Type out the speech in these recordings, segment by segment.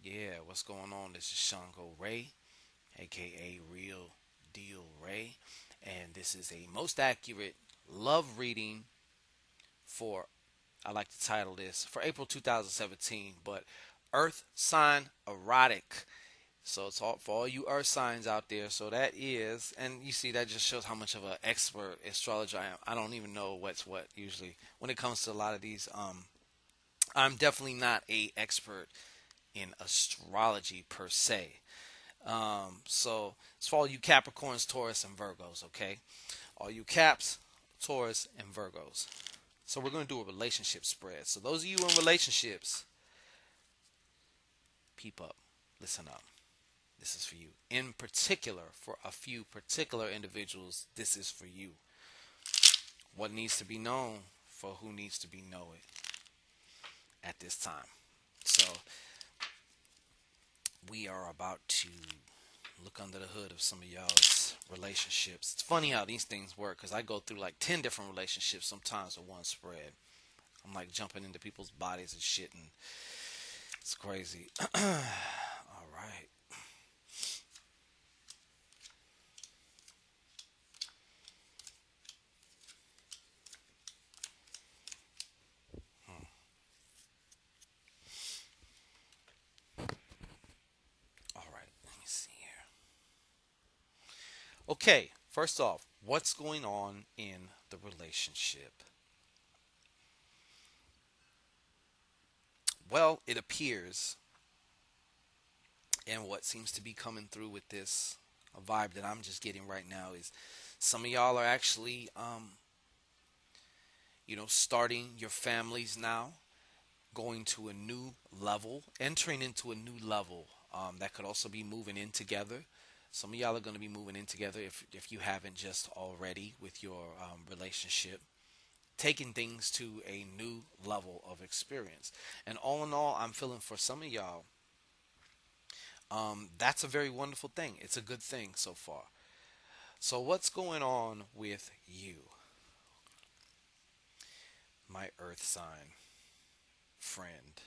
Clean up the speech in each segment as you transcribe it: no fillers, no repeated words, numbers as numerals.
Yeah, what's going on? This is Shango Ray, aka Real Deal Ray, and this is a most accurate love reading for, I like to title this, for April 2017, but Earth Sign Erotic. So it's all for all you Earth signs out there. So that is, and you see, that just shows how much of an expert astrologer I am. I don't even know what's what usually when it comes to a lot of these. I'm definitely not a expert in astrology per se. So it's for all you Capricorns, Taurus, and Virgos, okay? All you Caps, Taurus, and Virgos. So we're going to do a relationship spread. So those of you in relationships, peep up, listen up. This is for you. In particular, for a few particular individuals, this is for you. What needs to be known for who needs to be know it at this time. So we are about to look under the hood of some of y'all's relationships. It's funny how these things work because I go through like 10 different relationships sometimes with one spread. I'm like jumping into people's bodies and shit, and it's crazy. All right. All right. Let me see here. Okay. First off, what's going on in the relationship? Well, it appears, and what seems to be coming through with this vibe that I'm just getting right now is some of y'all are actually, starting your families now, going to a new level, entering into a new level. That could also be moving in together. Some of y'all are going to be moving in together if you haven't just already with your relationship, taking things to a new level of experience. And all in all, I'm feeling for some of y'all, that's a very wonderful thing. It's a good thing so far. So, what's going on with you, my earth sign friend?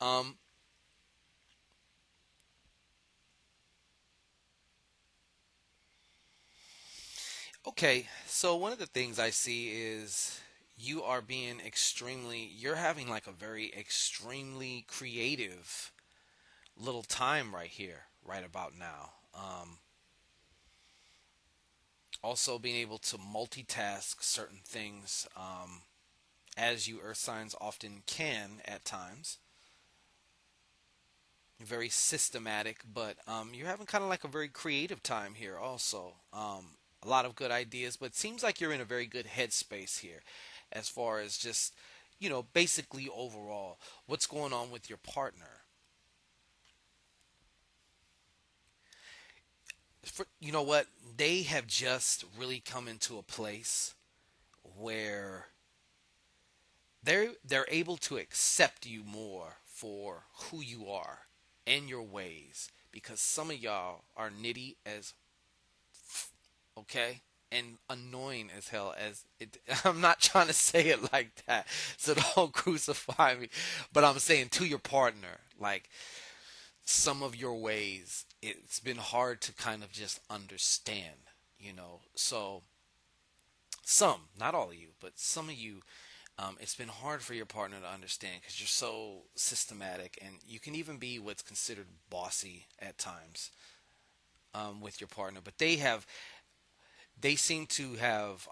um, okay, so one of the things I see is you're having like a very extremely creative little time right here, right about now. Also, being able to multitask certain things, as you earth signs often can at times. Very systematic, but you're having kind of like a very creative time here also. A lot of good ideas, but it seems like you're in a very good headspace here as far as just, basically overall, what's going on with your partner. You know what? They have just really come into a place where they're able to accept you more for who you are and your ways because some of y'all are nitty as okay, and annoying as hell as it. I'm not trying to say it like that, so don't crucify me, but I'm saying to your partner, like, some of your ways it's been hard to kind of just understand. So some, not all of you, but some of you, it's been hard for your partner to understand because you're so systematic, and you can even be what's considered bossy at times, with your partner. But they seem to have,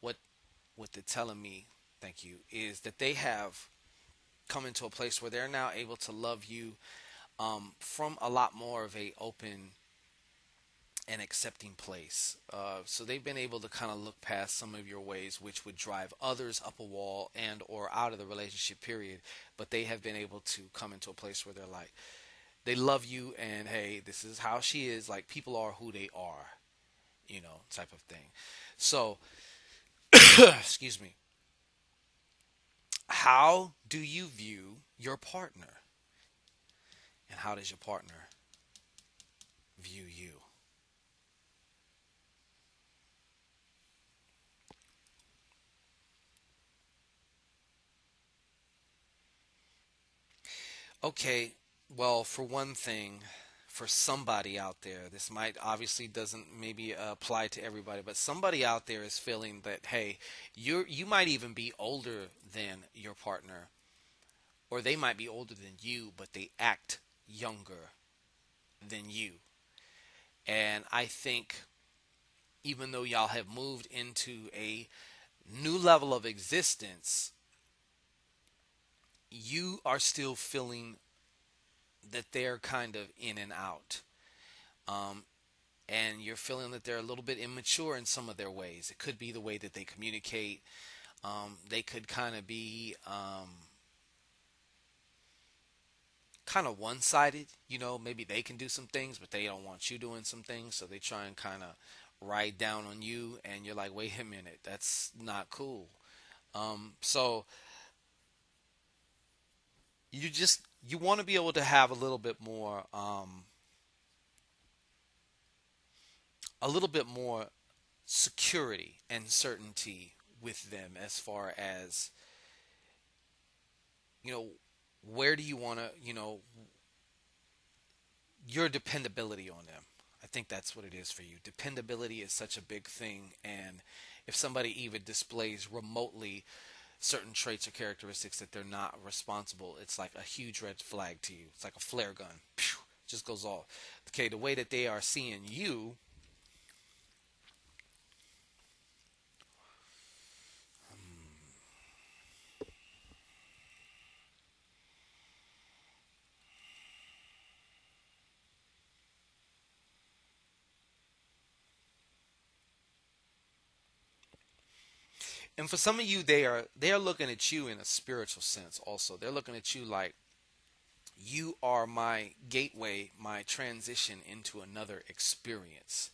what they're telling me, thank you, is that they have come into a place where they're now able to love you, from a lot more of a open and accepting place. So they've been able to kind of look past some of your ways, which would drive others up a wall and or out of the relationship period. But they have been able to come into a place where they're like, they love you, and hey, this is how she is. Like, people are who they are, type of thing. So, excuse me. How do you view your partner, and how does your partner view you? Okay, well, for one thing, for somebody out there, this might obviously doesn't maybe apply to everybody, but somebody out there is feeling that hey, you might even be older than your partner, or they might be older than you, but they act younger than you. And I think even though y'all have moved into a new level of existence, you are still feeling that they're kind of in and out. Um, and you're feeling that they're a little bit immature in some of their ways. It could be the way that they communicate. They could kind of be kind of one sided. You know, maybe they can do some things, but they don't want you doing some things. So they try and kind of ride down on you. And you're like, wait a minute, that's not cool. So you want to be able to have a little bit more security and certainty with them as far as you know where do you want to your dependability on them. I think that's what it is for you. Dependability is such a big thing, and if somebody even displays remotely certain traits or characteristics that they're not responsible, it's like a huge red flag to you. It's like a flare gun. Pew, just goes off. Okay, the way that they are seeing you. And for some of you, they are looking at you in a spiritual sense. Also, they're looking at you like you are my gateway, my transition into another experience.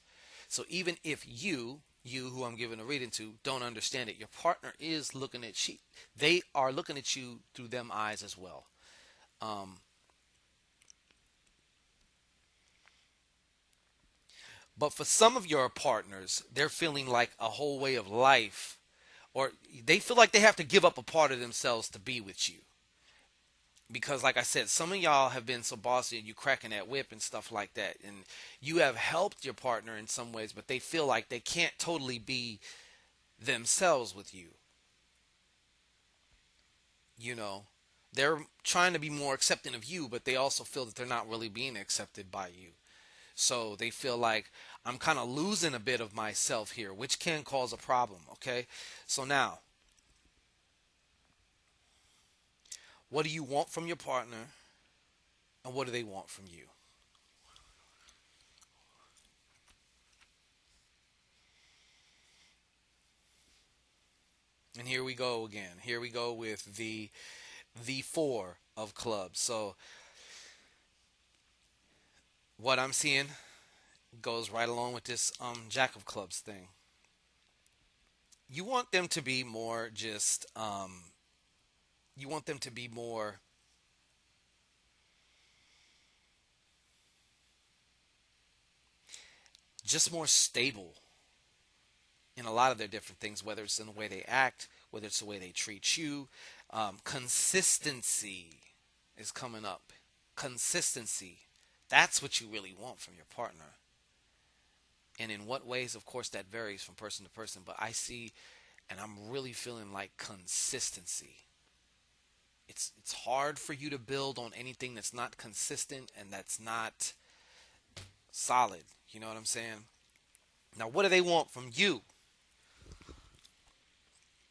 So even if you who I'm giving a reading to, don't understand it, your partner is looking at you. They are looking at you through them eyes as well. Um, but for some of your partners, they're feeling like a whole way of life, or they feel like they have to give up a part of themselves to be with you. Because like I said, some of y'all have been so bossy and you cracking that whip and stuff like that, and you have helped your partner in some ways, but they feel like they can't totally be themselves with you. You know, they're trying to be more accepting of you, but they also feel that they're not really being accepted by you. So they feel like I'm kind of losing a bit of myself here, which can cause a problem. Okay, so now, what do you want from your partner, and what do they want from you? And here we go again. Here we go with the four of clubs. So what I'm seeing goes right along with this jack of clubs thing. You want them to be more just you want them to be more just more stable in a lot of their different things, whether it's in the way they act, whether it's the way they treat you. Consistency is coming up. Consistency. That's what you really want from your partner. And in what ways, of course, that varies from person to person. But I see, and I'm really feeling like consistency. It's hard for you to build on anything that's not consistent and that's not solid. You know what I'm saying? Now, what do they want from you?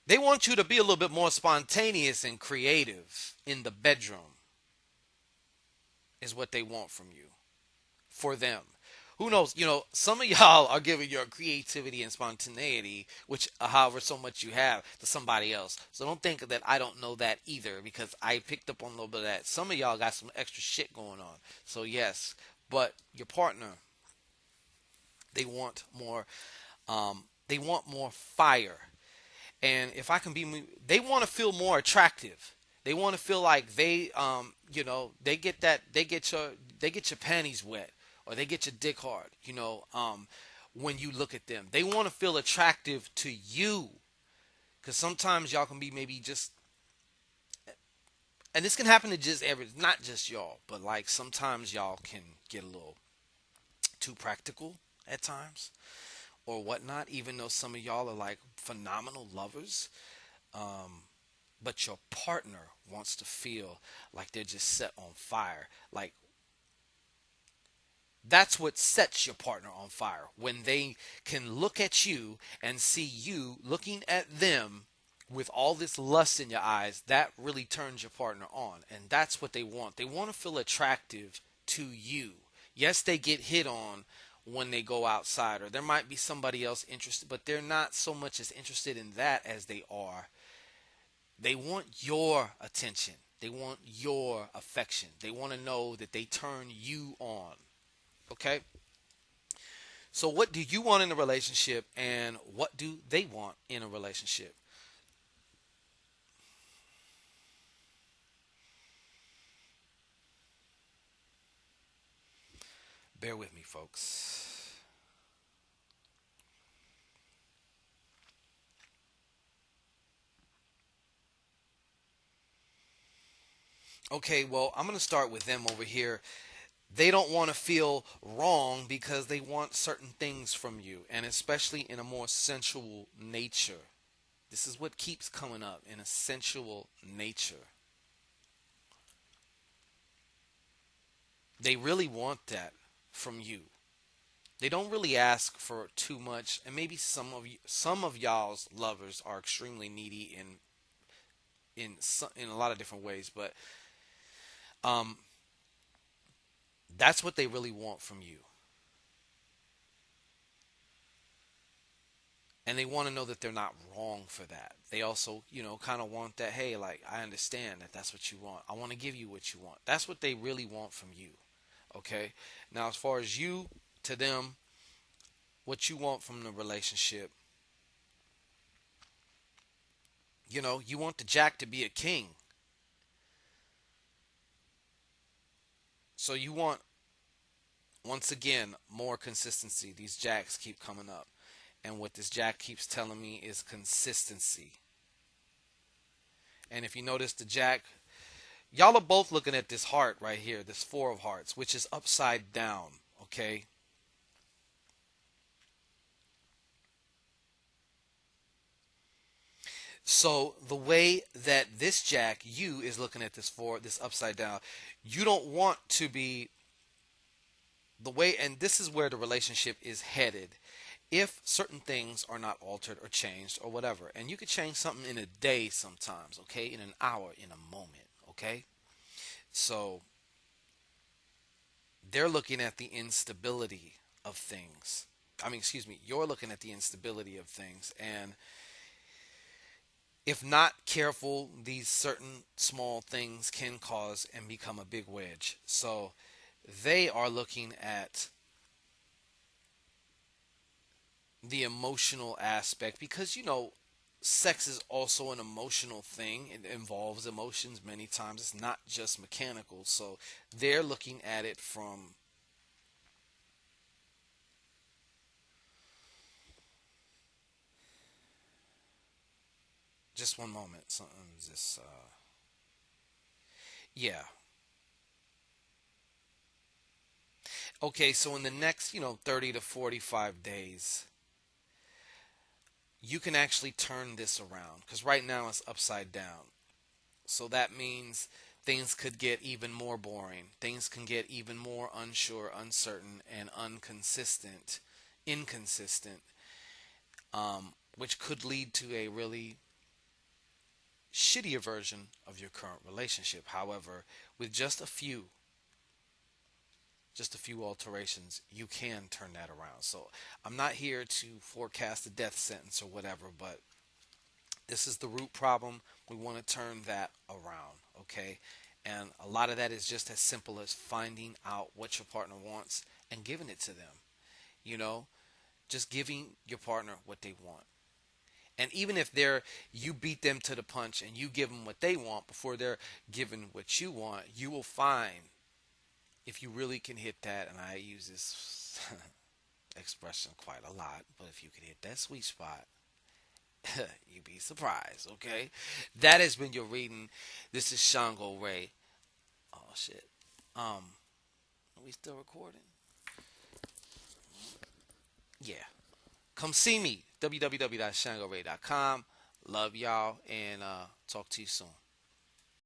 They want you to be a little bit more spontaneous and creative in the bedroom, is what they want from you. For them. Who knows? Some of y'all are giving your creativity and spontaneity, which, however, so much you have, to somebody else. So don't think that I don't know that either, because I picked up on a little bit of that. Some of y'all got some extra shit going on. So, yes. But your partner, they want more. They want more fire. And if I can be, they want to feel more attractive. They want to feel like they get that, they get your panties wet, or they get your dick hard. When you look at them, they want to feel attractive to you, because sometimes y'all can be maybe just and this can happen to just every, not just y'all, but like sometimes y'all can get a little too practical at times or whatnot, even though some of y'all are like phenomenal lovers. But your partner wants to feel like they're just set on fire. Like, that's what sets your partner on fire. When they can look at you and see you looking at them with all this lust in your eyes, that really turns your partner on. And that's what they want. They want to feel attractive to you. Yes, they get hit on when they go outside, or there might be somebody else interested, but they're not so much as interested in that as they are. They want your attention. They want your affection. They want to know that they turn you on. Okay? So, what do you want in a relationship, and what do they want in a relationship? Bear with me, folks. Okay, well, I'm going to start with them over here. They don't want to feel wrong because they want certain things from you, and especially in a more sensual nature. This is what keeps coming up, in a sensual nature. They really want that from you. They don't really ask for too much, and maybe some of y'all's lovers are extremely needy in a lot of different ways, but um, that's what they really want from you, and they want to know that they're not wrong for that. They also, kind of want that. Hey, like, I understand that that's what you want. I want to give you what you want. That's what they really want from you. Okay. Now, as far as you to them, what you want from the relationship, you want the Jack to be a king. So you want, once again, more consistency. These Jacks keep coming up. And what this Jack keeps telling me is consistency. And if you notice the Jack, y'all are both looking at this heart right here, this Four of Hearts, which is upside down. Okay. So the way that this Jack, you, is looking at this four, this upside down, you don't want to be the way, and this is where the relationship is headed. If certain things are not altered or changed or whatever, and you could change something in a day sometimes, okay, in an hour, in a moment, okay. So they're looking at the instability of things. I mean, excuse me, you're looking at the instability of things, and if not careful, these certain small things can cause and become a big wedge. So they are looking at the emotional aspect, because sex is also an emotional thing. It involves emotions many times. It's not just mechanical. So they're looking at it from, just one moment. Something's just yeah. Okay, so in the next, 30 to 45 days, you can actually turn this around, because right now it's upside down. So that means things could get even more boring. Things can get even more unsure, uncertain, and inconsistent, which could lead to a really shittier version of your current relationship. However, with just a few alterations, you can turn that around. So I'm not here to forecast a death sentence or whatever, but this is the root problem. We want to turn that around, okay? And a lot of that is just as simple as finding out what your partner wants and giving it to them. You know, just giving your partner what they want. And even if you beat them to the punch and you give them what they want before they're given what you want, you will find, if you really can hit that, and I use this expression quite a lot, but if you can hit that sweet spot, You'd be surprised, okay? That has been your reading. This is Shango Ray. Oh shit. Are we still recording? Yeah. Come see me. www.shangoray.com. Love y'all and talk to you soon.